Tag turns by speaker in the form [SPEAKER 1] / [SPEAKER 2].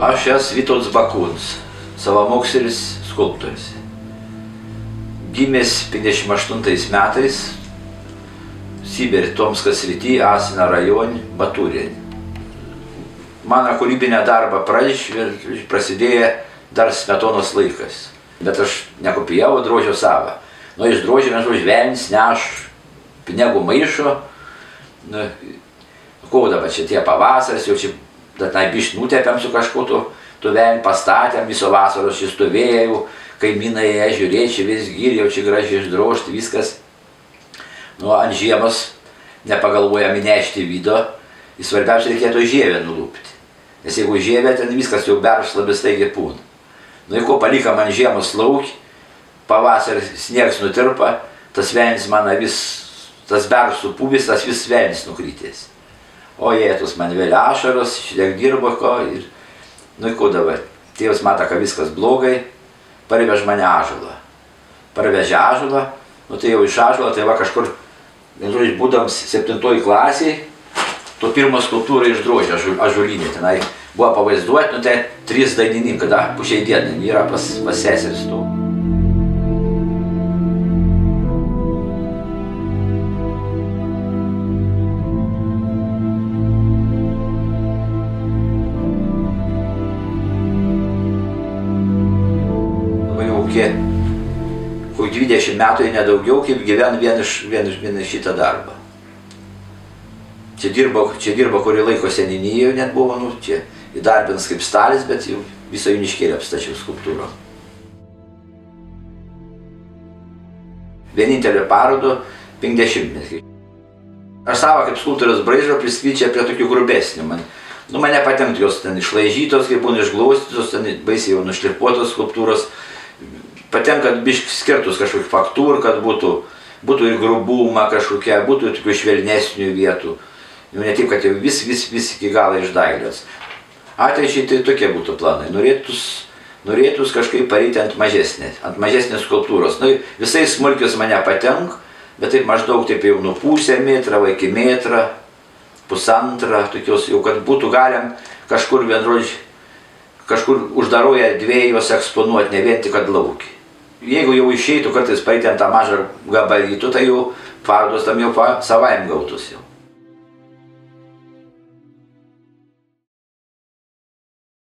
[SPEAKER 1] Aš esu Vytautas Bakūnas, savamokslis skulptorius. Gimęs 58 metais Sibire, Tomsko srity, Asino rajone, Baturėje. Mano kūrybinę darbą prasidėjo dar Smetonos laikas. Bet aš nekopijavau, drožiau savo. Nu, iš drožio mes žvelnis, neš pinigų maišo. Nu, ko dabar čia tie pavasaris, jau čia dažnai bišt nutepėm su kažkuo tu velnį pastatėm, viso vasaros čia stovėjau, kaimynai žiūrėjo, čia vis gyrė, jau čia gražiai išdrožti, viskas. Nu, ant žiemos nepagalvojam įnešti vido, ir svarbiausia reikėtų žievę nulūpti. Nes jeigu žievė, ten viskas jau beržas labai staigiai pūna. Nu, ir ko palikam ant žiemos laukį, pavasarį sniegs nutirpa, tas velnis mano vis, tas beržas supūvis, tas vis velnis nukrytės. O jėtus man vėl ašaros, šitiek dirbo ko ir... Nu, ir ko dabar? Tėvas mato, kad viskas blogai, parvež mane ąžuolą. Parvežė ąžuolą, nu tai jau iš ąžuolą, tai va kažkur, būdams 7 klasiai, to pirmo skulptūrą išdrožė ąžuolinė. Tenai buvo pavaizduoti, nu tai 3 dainininkai, kada pušiai dienai yra pas seseris to. Kokių 20 metų, nedaugiau, kaip gyvenu vien šitą darbą. Čia dirbo kurį laiko seniūnijoje, net buvo, nu, čia įdarbins kaip stalis, bet jau visą Joniškėlį apstačiau skulptūrą. Vienintelė parodo 50-metį. Aš savo kaip skulptoriaus braižą priskryčia prie tokių grubesnių. Mane patenkt jos ten išlaižytos, kaip būna išglaustytos, ten baisiai jau nušlifuotos skulptūros. Patenka biškai skirtus kažkokių faktūrų, kad būtų ir grubumą kažkokia, būtų ir tokių švelnesnių vietų. Ne taip, kad jau vis iki galo išdailios. Ateičiai tai tokie būtų planai. Norėtus kažkaip pareiti ant mažesnės skulptūros. Nu, visai smulkios mane patenk, bet taip maždaug taip jau nuo pusę metrą, iki metrą, pusantrą, tokios jau, kad būtų galim kažkur kažkur uždaroje erdvėjos eksponuoti, ne vien tik kad laukį. Jeigu jau išeitų kartais paeiti ant tą mažą gabarytų, tai jau parodos tam jau savaime gautus jau.